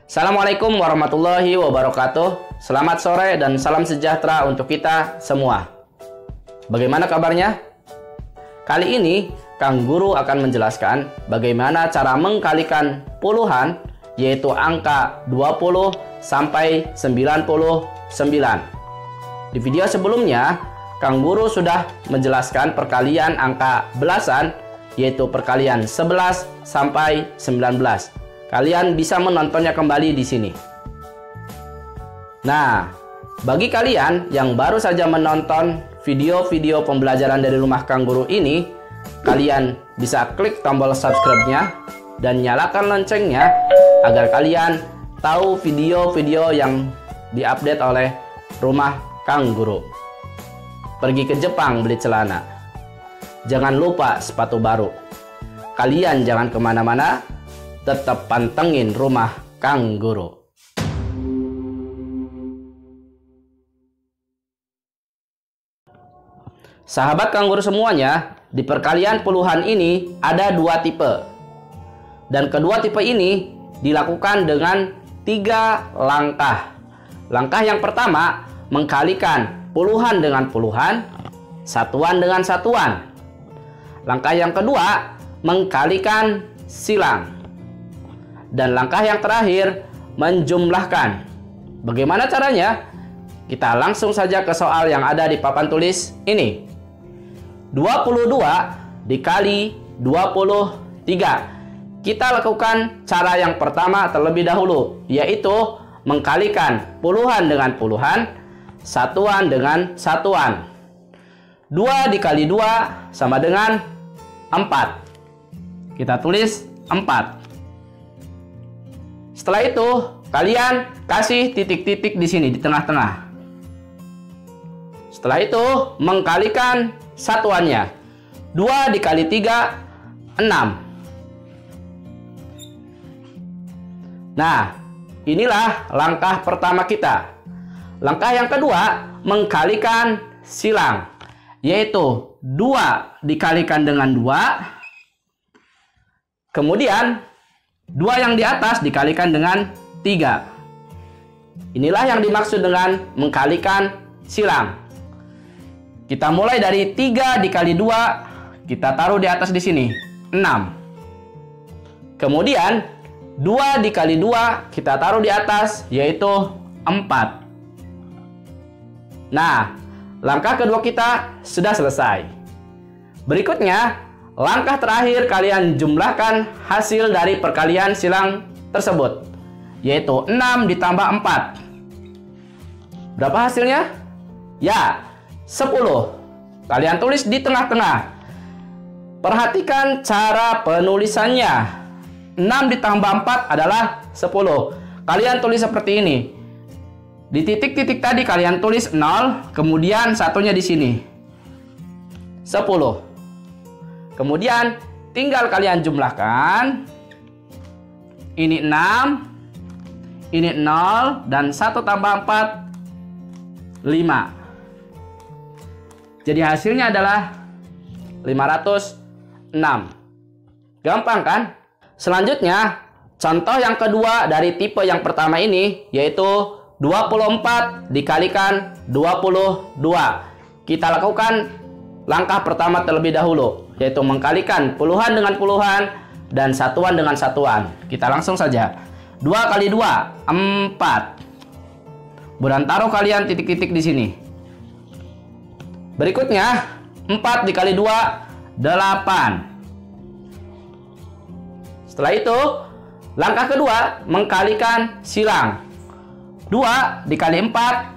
Assalamualaikum warahmatullahi wabarakatuh. Selamat sore dan salam sejahtera untuk kita semua. Bagaimana kabarnya? Kali ini Kang Guru akan menjelaskan bagaimana cara mengkalikan puluhan, yaitu angka 20 sampai 99. Di video sebelumnya, Kang Guru sudah menjelaskan perkalian angka belasan, yaitu perkalian 11 sampai 19. Kalian bisa menontonnya kembali di sini. Nah, bagi kalian yang baru saja menonton video-video pembelajaran dari rumah Kang Guru ini, kalian bisa klik tombol subscribe-nya dan nyalakan loncengnya agar kalian tahu video-video yang diupdate oleh rumah Kang Guru. Pergi ke Jepang beli celana. Jangan lupa sepatu baru. Kalian jangan kemana-mana, tetap pantengin rumah Kang Guru. Sahabat Kang Guru semuanya, di perkalian puluhan ini ada dua tipe. Dan kedua tipe ini dilakukan dengan 3 langkah. Langkah yang pertama, mengkalikan puluhan dengan puluhan, satuan dengan satuan. Langkah yang kedua, mengkalikan silang. Dan langkah yang terakhir, menjumlahkan. Bagaimana caranya? Kita langsung saja ke soal yang ada di papan tulis ini. 22 dikali 23. Kita lakukan cara yang pertama terlebih dahulu, yaitu mengkalikan puluhan dengan puluhan, satuan dengan satuan. 2 dikali 2 sama dengan 4. Kita tulis 4. Setelah itu, kalian kasih titik-titik di sini, di tengah-tengah. Setelah itu, mengkalikan satuannya. 2 dikali 3, 6. Nah, inilah langkah pertama kita. Langkah yang kedua, mengkalikan silang. Yaitu 2 dikalikan dengan 2. Kemudian 2 yang di atas dikalikan dengan 3. Inilah yang dimaksud dengan mengkalikan silang. Kita mulai dari 3 dikali 2, kita taruh di atas di sini, 6. Kemudian 2 dikali 2 kita taruh di atas, yaitu 4. Nah, langkah kedua kita sudah selesai. Berikutnya, langkah terakhir, kalian jumlahkan hasil dari perkalian silang tersebut, yaitu 6 ditambah 4. Berapa hasilnya? Ya, 10. Kalian tulis di tengah-tengah. Perhatikan cara penulisannya. 6 ditambah 4 adalah 10. Kalian tulis seperti ini. Di titik-titik tadi kalian tulis 0, kemudian satunya di sini. 10. Kemudian tinggal kalian jumlahkan. Ini 6, ini 0, dan 1 tambah 4, 5. Jadi hasilnya adalah 506. Gampang kan? Selanjutnya, contoh yang kedua dari tipe yang pertama ini, yaitu 24 dikalikan 22. Kita lakukan langkah pertama terlebih dahulu, yaitu mengkalikan puluhan dengan puluhan dan satuan dengan satuan. Kita langsung saja. 2 kali 2, 4. Kemudian taruh kalian titik-titik di sini. Berikutnya, 4 dikali 2, 8. Setelah itu, langkah kedua, mengkalikan silang. 2 dikali 4,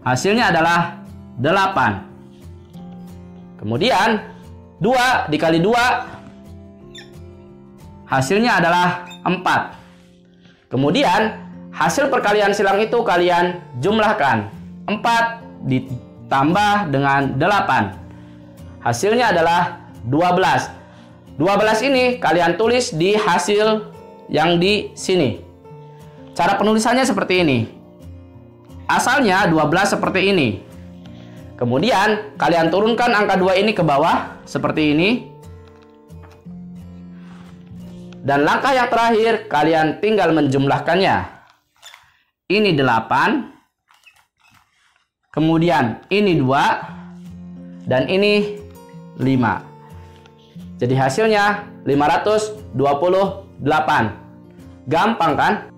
hasilnya adalah 8. Kemudian 2 dikali 2, hasilnya adalah 4. Kemudian hasil perkalian silang itu kalian jumlahkan. 4 ditambah dengan 8, hasilnya adalah 12. 12 ini kalian tulis di hasil yang di sini. Cara penulisannya seperti ini. Asalnya 12 seperti ini. Kemudian kalian turunkan angka 2 ini ke bawah seperti ini. Dan langkah yang terakhir, kalian tinggal menjumlahkannya. Ini 8. Kemudian ini 2. Dan ini 5. Jadi hasilnya 528. Gampang kan?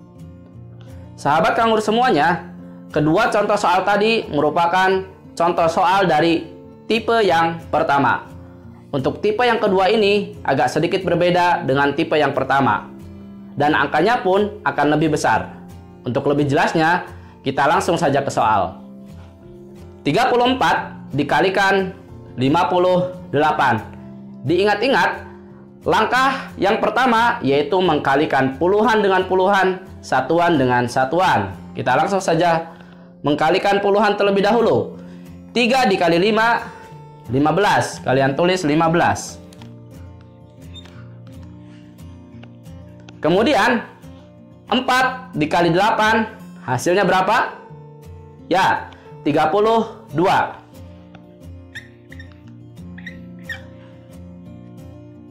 Sahabat Kang Guru semuanya, kedua contoh soal tadi merupakan contoh soal dari tipe yang pertama. Untuk tipe yang kedua ini agak sedikit berbeda dengan tipe yang pertama. Dan angkanya pun akan lebih besar. Untuk lebih jelasnya, kita langsung saja ke soal. 34 dikalikan 58. Diingat-ingat, langkah yang pertama yaitu mengkalikan puluhan dengan puluhan, satuan dengan satuan. Kita langsung saja mengkalikan puluhan terlebih dahulu. 3 dikali 5, 15. Kalian tulis 15. Kemudian 4 dikali 8, hasilnya berapa? Ya, 32.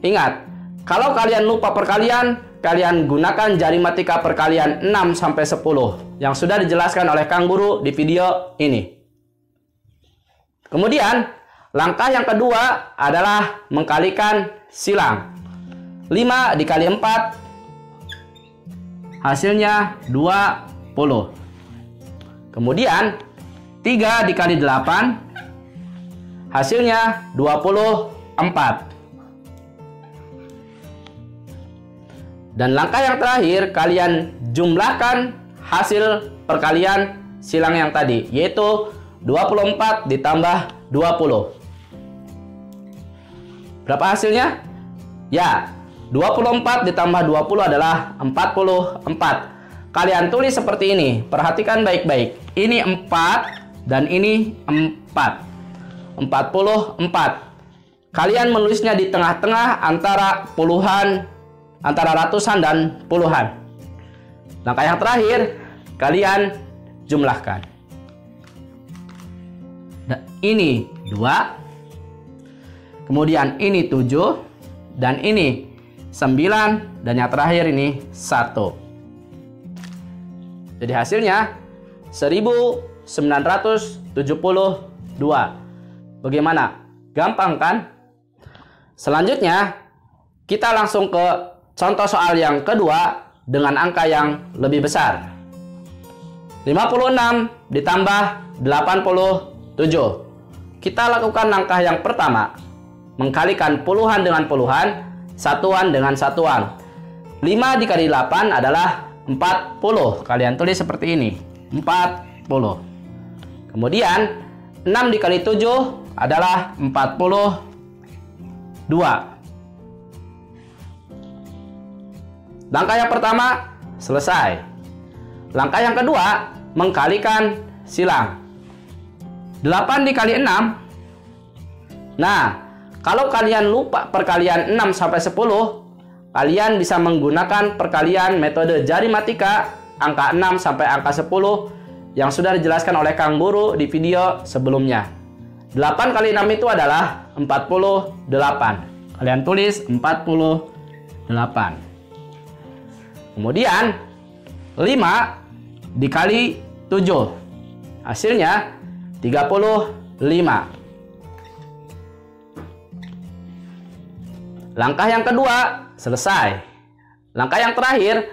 Ingat, kalau kalian lupa perkalian, kalian gunakan jari matika perkalian 6 sampai 10 yang sudah dijelaskan oleh Kang Guru di video ini. Kemudian, langkah yang kedua adalah mengkalikan silang. 5 dikali 4, hasilnya 20. Kemudian, 3 dikali 8, hasilnya 24. Dan langkah yang terakhir, kalian jumlahkan hasil perkalian silang yang tadi, yaitu 24 ditambah 20. Berapa hasilnya? Ya, 24 ditambah 20 adalah 44. Kalian tulis seperti ini, perhatikan baik-baik. Ini 4 dan ini 4. 44. Kalian menulisnya di tengah-tengah antara puluhan, antara ratusan dan puluhan. Langkah yang terakhir, kalian jumlahkan. Ini 2. Kemudian ini 7. Dan ini 9. Dan yang terakhir ini 1. Jadi hasilnya 1972. Bagaimana? Gampang kan? Selanjutnya, kita langsung ke contoh soal yang kedua dengan angka yang lebih besar. 56 ditambah 87. Kita lakukan langkah yang pertama, mengkalikan puluhan dengan puluhan, satuan dengan satuan. 5 dikali 8 adalah 40. Kalian tulis seperti ini, 40. Kemudian 6 dikali 7 adalah 42. Langkah yang pertama selesai. Langkah yang kedua, mengkalikan silang. 8 dikali 6. Nah, kalau kalian lupa perkalian 6 sampai 10, kalian bisa menggunakan perkalian metode jari matika angka 6 sampai angka 10 yang sudah dijelaskan oleh Kang Guru di video sebelumnya. 8 kali 6 itu adalah 48. Kalian tulis 48. Kemudian 5 dikali 7, hasilnya 35. Langkah yang kedua selesai. Langkah yang terakhir,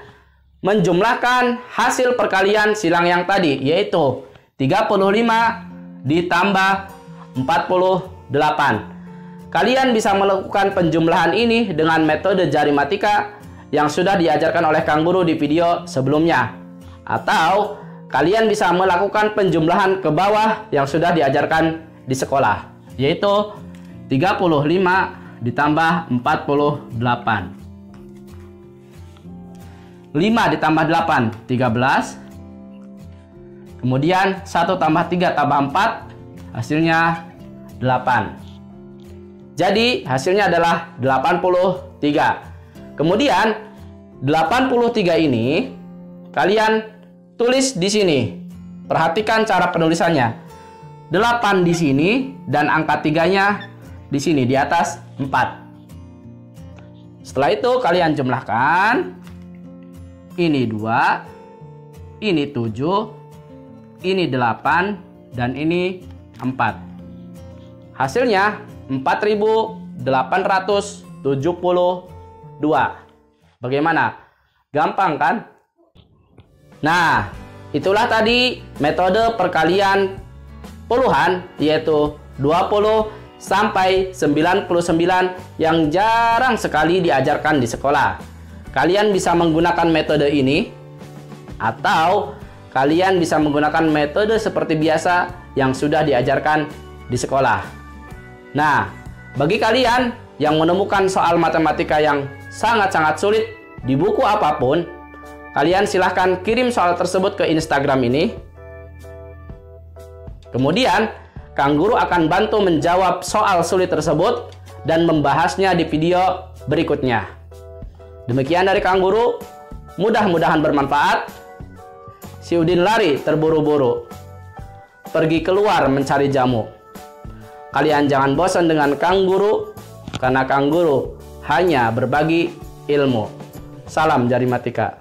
menjumlahkan hasil perkalian silang yang tadi, yaitu 35 ditambah 48. Kalian bisa melakukan penjumlahan ini dengan metode jari matika yang sudah diajarkan oleh Kang Guru di video sebelumnya. Atau kalian bisa melakukan penjumlahan ke bawah yang sudah diajarkan di sekolah, yaitu 35 ditambah 48. 5 ditambah 8, 13. Kemudian 1 tambah 3 tambah 4, hasilnya 8. Jadi hasilnya adalah 83. Kemudian 83 ini kalian tulis di sini. Perhatikan cara penulisannya. 8 di sini dan angka 3-nya di sini di atas 4. Setelah itu kalian jumlahkan. Ini 2, ini 7, ini 8, dan ini 4. Hasilnya 4.872. Bagaimana? Gampang kan? Nah, itulah tadi metode perkalian puluhan, yaitu 20 sampai 99 yang jarang sekali diajarkan di sekolah. Kalian bisa menggunakan metode ini, atau kalian bisa menggunakan metode seperti biasa yang sudah diajarkan di sekolah. Nah, bagi kalian yang menemukan soal matematika yang sangat-sangat sulit di buku apapun, kalian silahkan kirim soal tersebut ke Instagram ini. Kemudian, Kang Guru akan bantu menjawab soal sulit tersebut dan membahasnya di video berikutnya. Demikian dari Kang Guru, mudah-mudahan bermanfaat. Si Udin lari terburu-buru, pergi keluar mencari jamu. Kalian jangan bosan dengan Kang Guru, karena Kang Guru hanya berbagi ilmu. Salam Jarimatika.